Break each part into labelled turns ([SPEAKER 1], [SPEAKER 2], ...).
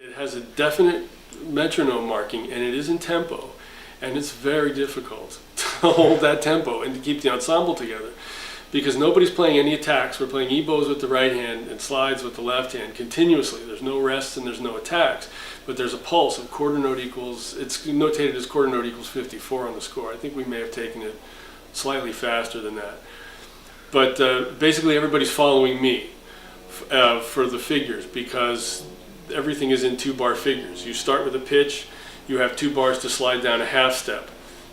[SPEAKER 1] It has a definite metronome marking, and it is in tempo, and it's very difficult to hold that tempo and to keep the ensemble together, because nobody's playing any attacks. We're playing EBows with the right hand and slides with the left hand continuously. There's no rests and there's no attacks, but there's a pulse of quarter note equals, it's notated as quarter note equals 54 on the score. I think we may have taken it slightly faster than that. But basically everybody's following me for the figures, because everything is in 2-bar figures. You start with a pitch, you have 2 bars to slide down a half step,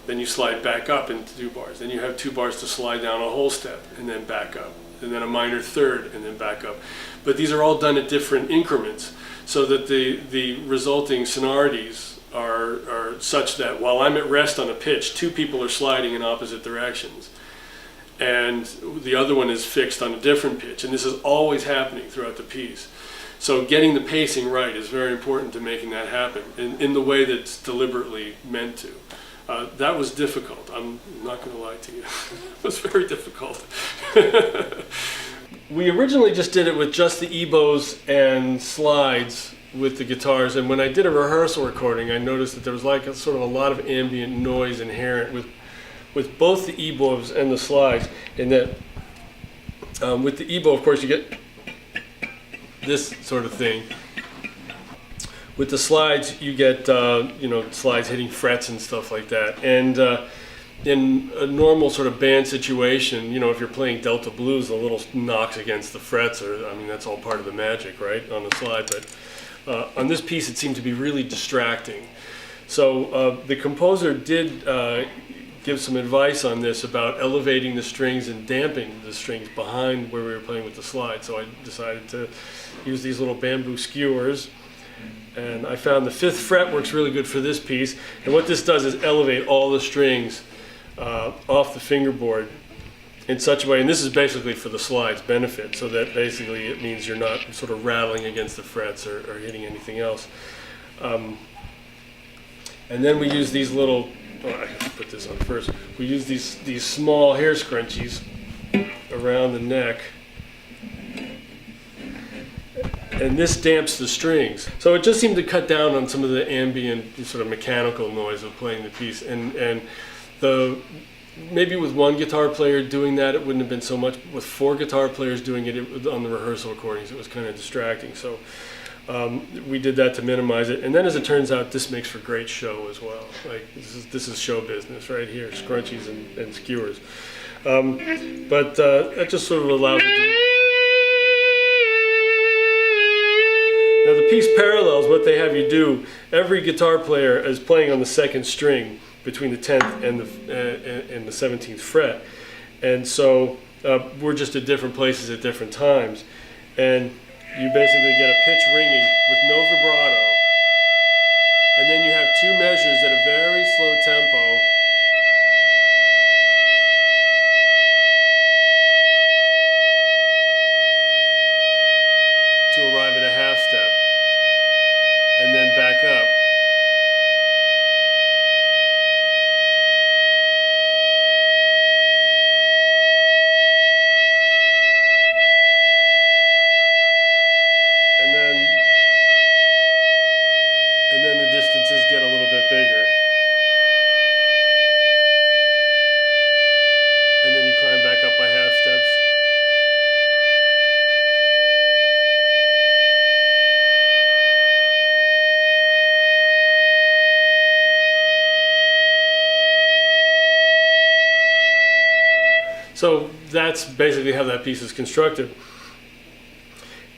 [SPEAKER 1] then you slide back up into 2 bars, then you have 2 bars to slide down a whole step and then back up, and then a minor third and then back up. But these are all done at different increments, so that the resulting sonorities are such that while I'm at rest on a pitch, 2 people are sliding in opposite directions, and the other one is fixed on a different pitch, and this is always happening throughout the piece. So getting the pacing right is very important to making that happen in the way that's deliberately meant to. That was difficult. I'm not going to lie to you. It was very difficult. We originally just did it with just the EBows and slides with the guitars, and when I did a rehearsal recording, I noticed that there was like sort of a lot of ambient noise inherent with both the EBows and the slides, and that with the EBow, of course, you get this sort of thing. With the slides, you get slides hitting frets and stuff like that. And in a normal sort of band situation, if you're playing Delta blues, the little knocks against the frets, that's all part of the magic, right, on the slide. But on this piece, it seemed to be really distracting. So the composer did give some advice on this about elevating the strings and damping the strings behind where we were playing with the slide. So I decided to use these little bamboo skewers, and I found the 5th fret works really good for this piece. And what this does is elevate all the strings off the fingerboard in such a way, and this is basically for the slide's benefit, so that basically it means you're not sort of rattling against the frets or hitting anything else. And then we use these little, I have to put this on first. We use these small hair scrunchies around the neck, and this damps the strings. So it just seemed to cut down on some of the ambient sort of mechanical noise of playing the piece. And maybe with 1 guitar player doing that, it wouldn't have been so much. With 4 guitar players doing it on the rehearsal recordings, it was kind of distracting. So we did that to minimize it. And then, as it turns out, this makes for great show as well. Like this is show business right here, scrunchies and skewers. But that just sort of allows it to. Now the piece parallels what they have you do. Every guitar player is playing on the 2nd string between the 10th and the 17th fret, and so we're just at different places at different times, and you basically get a pitch ringing with no vibrato, and then you have 2 measures at a very slow tempo. To arrive at a half step, and then back up. And then the distances get a little bit bigger. And then you climb back up by half steps. So that's basically how that piece is constructed.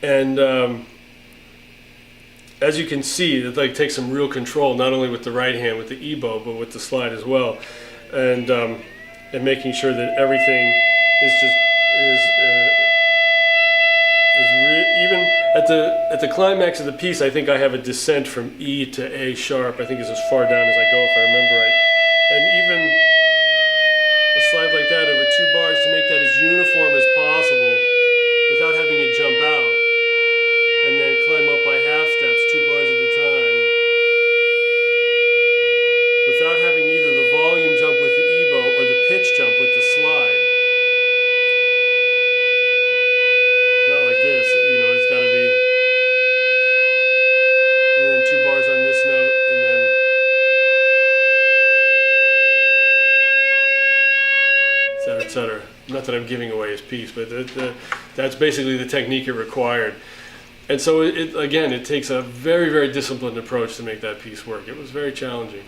[SPEAKER 1] And as you can see, it takes some real control, not only with the right hand, with the EBow, but with the slide as well, and making sure that everything is even at the climax of the piece. I think I have a descent from E to A sharp. I think is as far down as I go, if I remember right, and even a slide like that over 2 bars to make that as uniform as possible without having it jump out, and then climb up by half steps, 2 bars at a time, without having either the volume jump with the EBow or the pitch jump with the slide. Not like this, it's got to be. And etc. Not that I'm giving away his piece, but that's basically the technique it required. And so it takes a very, very disciplined approach to make that piece work. It was very challenging.